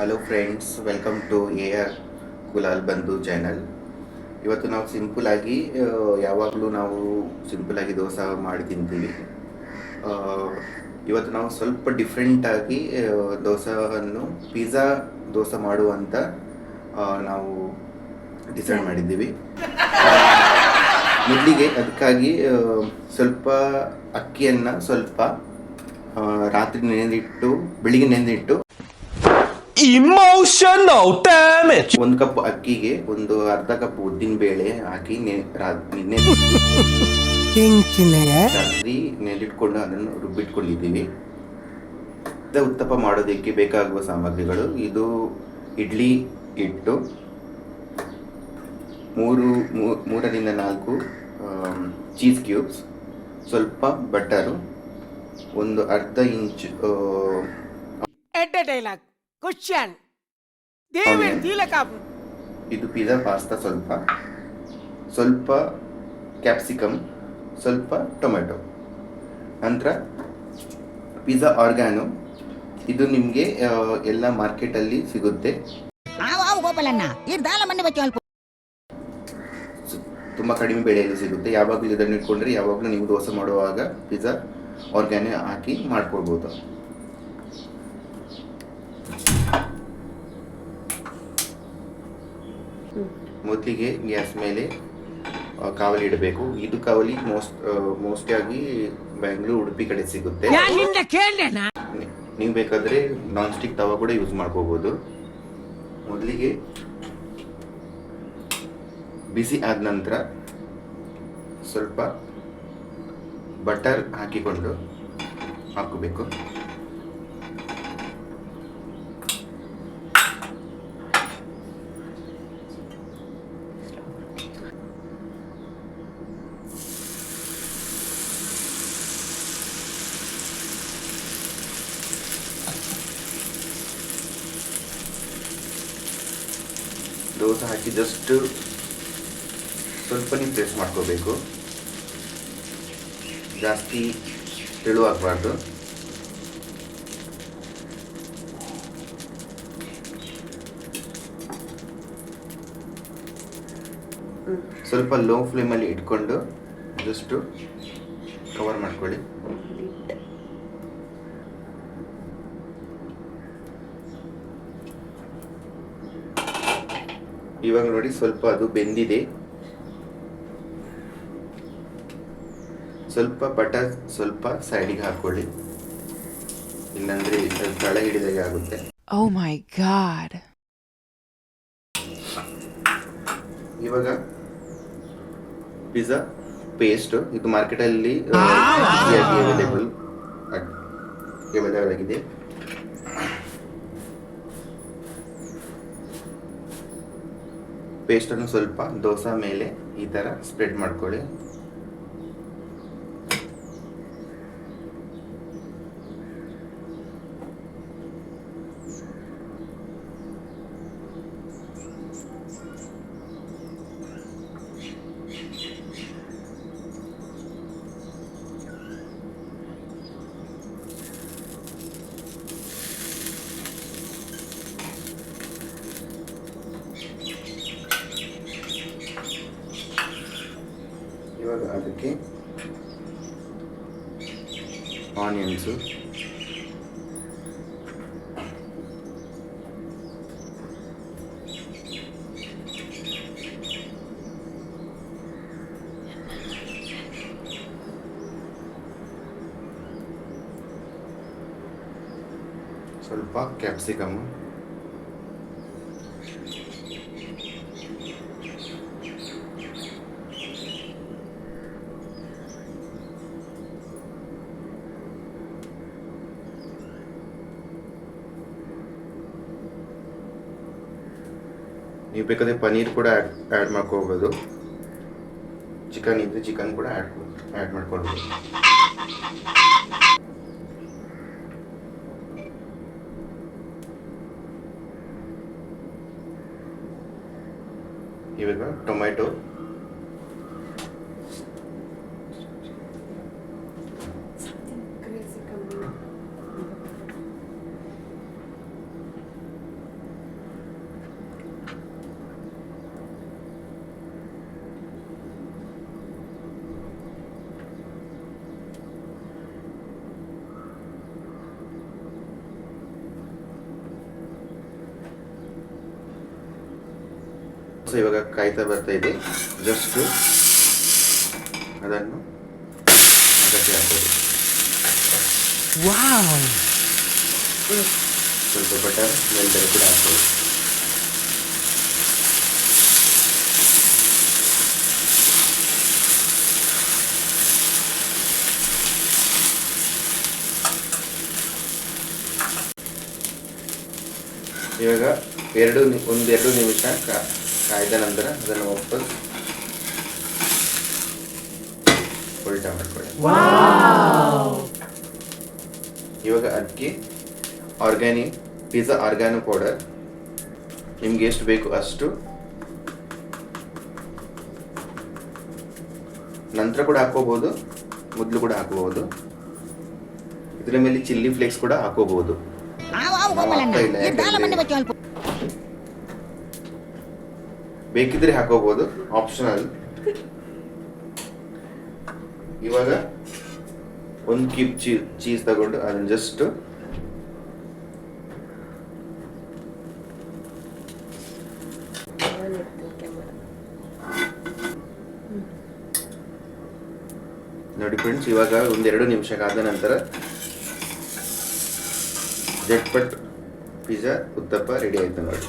Hello friends, welcome to A R Kulal Bandhu channel. ಇವತ್ತು ನಾವು ಸಿಂಪಲಾಗಿ ಯಾವಾಗಲೂ ನಾವು ಸಿಂಪಲಾಗಿ ದೋಸೆ ಮಾಡಿ ತಿಂತೀವಿ. ಆ, ಇವತ್ತು ನಾವು ಸ್ವಲ್ಪ ಡಿಫ್ರೆಂಟಾಗಿ ದೋಸೆಯನ್ನು ಪಿಜ್ಜಾ ದೋಸೆ ಮಾಡುವಂತ ನಾವು ಡಿಸೈಡ್ ಮಾಡಿದ್ದೀವಿ. ಮೊದಲಿಗೆ ಅದಕ್ಕಾಗಿ ಸ್ವಲ್ಪ ಅಕ್ಕಿಯನ್ನು ಸ್ವಲ್ಪ ರಾತ್ರಿ ನೆನೆದಿಟ್ಟು ಬೆಳಿಗ್ಗೆ ನೆನೆದಿಟ್ಟು Emotional damage. ಒಂದು ಕಪ್ ಅಕ್ಕಿಗೆ ಒಂದು ಅರ್ಧ ಕಪ್ ಉದ್ದಿನ ಬೇಳೆ ಹಾಕಿ ರಾತ್ರಿ ನೆನೆದಿಟ್ಕೊಂಡು ಅದನ್ನು ರುಬ್ಬಿಟ್ಕೊಂಡಿದ್ದೀವಿ. ಉತ್ತಪ್ಪ ಮಾಡೋದಕ್ಕೆ ಬೇಕಾಗುವ ಸಾಮಗ್ರಿಗಳು: ಇದು ಇಡ್ಲಿ ಹಿಟ್ಟು, 3-4 ಚೀಸ್ ಕ್ಯೂಬ್ಸ್, ಸ್ವಲ್ಪ ಬಟರು, ಒಂದು ಅರ್ಧ ಇಂಚ್ ಇದು ಪಿಜ್ಜಾ ಪಾಸ್ತಾ, ಸ್ವಲ್ಪ ಕ್ಯಾಪ್ಸಿಕಮ್, ಸ್ವಲ್ಪ ಟೊಮೆಟೊ. ನಂತರ ಪಿಜ್ಜಾ ಆರ್ಗ್ಯಾನೋ, ಇದು ನಿಮಗೆ ಎಲ್ಲ ಮಾರ್ಕೆಟಲ್ಲಿ ಸಿಗುತ್ತೆ. ತುಂಬ ಕಡಿಮೆ ಬೆಲೆಯಲ್ಲಿ ಸಿಗುತ್ತೆ. ಯಾವಾಗಲೂ ಇದನ್ನು ಇಟ್ಕೊಂಡ್ರೆ ಯಾವಾಗಲೂ ನೀವು ದೋಸೆ ಮಾಡುವಾಗ ಪಿಜ್ಜಾ ಆರ್ಗ್ಯಾನೋ ಹಾಕಿ ಮಾಡ್ಕೊಳ್ಬೋದು. ಮೊದಲಿಗೆ ಗ್ಯಾಸ್ ಮೇಲೆ ಕಾವಲಿ ಇಡಬೇಕು. ಇದು ಕಾವಲಿ ಮೋಸ್ಟ್ ಆಗಿ ಬೆಂಗಳೂರು, ಉಡುಪಿ ಕಡೆ ಸಿಗುತ್ತೆ. ನೀವು ಬೇಕಾದರೆ ನಾನ್ ಸ್ಟಿಕ್ ತವಾ ಕೂಡ ಯೂಸ್ ಮಾಡ್ಕೋಬೋದು. ಮೊದಲಿಗೆ ಬಿಸಿ ಆದ ನಂತರ ಸ್ವಲ್ಪ ಬಟರ್ ಹಾಕಿಕೊಂಡು ಹಾಕಬೇಕು. ದೋಸೆ ಹಾಕಿ ಜಸ್ಟ್ ಸ್ವಲ್ಪನೇ ಪ್ರೆಸ್ ಮಾಡ್ಕೋಬೇಕು, ಜಾಸ್ತಿ ತೆಳುವಾಗಬಾರ್ದು. ಸ್ವಲ್ಪ ಲೋ ಫ್ಲೇಮಲ್ಲಿ ಇಟ್ಕೊಂಡು ಜಸ್ಟ್ ಕವರ್ ಮಾಡ್ಕೊಳ್ಳಿ. ಇವಾಗ ನೋಡಿ, ಸ್ವಲ್ಪ ಅದು ಬೆಂದಿದೆ. ಸ್ವಲ್ಪ ಬಟರ್ ಸ್ವಲ್ಪ ಸೈಡಿಗೆ ಹಾಕೊಳ್ಳಿ, ಇಲ್ಲಾಂದ್ರೆ ತಳ ಹಿಡಿದಾಗೆ ಆಗುತ್ತೆ. Oh my god. ಇವಾಗ ಪಿಜ್ಜಾ ಪೇಸ್ಟ್, ಇದು ಮಾರ್ಕೆಟಲ್ಲಿ ಅವೈಲೇಬಲ್ ಆಗಿದೆ. ಪೇಸ್ಟನ್ನು ಸ್ವಲ್ಪ ದೋಸೆ ಮೇಲೆ ಈ ಥರ ಸ್ಪ್ರೆಡ್ ಮಾಡ್ಕೊಳ್ಳಿ. ಇವಾಗ ಅದಕ್ಕೆ ಆನಿಯನ್ಸು, ಸ್ವಲ್ಪ ಕ್ಯಾಪ್ಸಿಕಮ್, ನೀವು ಬೇಕಾದರೆ ಪನ್ನೀರ್ ಕೂಡ ಆ್ಯಡ್ ಮಾಡ್ಕೋಬೋದು. ಚಿಕನ್ ಇದ್ದರೆ ಚಿಕನ್ ಕೂಡ ಆ್ಯಡ್ ಮಾಡ್ಕೊಳ್ಬೋದು. ಇವಾಗ ಟೊಮೆಟೊ, ಸೊ ಇವಾಗ ಕಾಯ್ತಾ ಬರ್ತಾ ಇದೆ. ಜಸ್ಟ್ ಅದನ್ನು ಅದಕ್ಕೆ ಹಾಕೋದು. Wow. ಸ್ವಲ್ಪ ಬಟರ್ ಮೇಲ್ಗಡೆ ಕೂಡ ಹಾಕೋದು. ಇವಾಗ ಒಂದೆರಡು ನಿಮಿಷ ಕಾಯ್ದ ನಂತರ ಅದನ್ನು ವಾಪಸ್ ಉಲ್ಟಾ ಮಾಡ್ಕೊಳ್ಳಿ. ಇವಾಗ ಅದಕ್ಕೆ ಪಿಜ್ಜಾ ಆರ್ಗ್ಯಾನೋ ಪೌಡರ್ ನಿಮ್ಗೆ ಎಷ್ಟು ಬೇಕು ಅಷ್ಟು, ನಂತರ ಕೂಡ ಹಾಕೋಬಹುದು, ಮೊದಲು ಕೂಡ ಹಾಕೋಬಹುದು. ಇದರ ಮೇಲೆ ಚಿಲ್ಲಿ ಫ್ಲೇಕ್ಸ್ ಕೂಡ ಹಾಕೋಬಹುದು. ಬೇಕಿದ್ರೆ ಹಾಕೋಬಹುದು, ಆಪ್ಷನಲ್. ಇವಾಗ ಒಂದು ಕ್ಯೂಬ್ ಚೀಸ್ ತಗೊಂಡು ಅದನ್ನ ಜಸ್ಟ್ ನೋಡಿ ಫ್ರೆಂಡ್ಸ್, ಇವಾಗ ಒಂದೆರಡು ನಿಮಿಷ ಆದ ನಂತರ ಜಟ್ಪಟ್ ಪಿಜ್ಜಾ ಉತ್ತಪ್ಪ ರೆಡಿ ಆಯ್ತು ನೋಡಿ.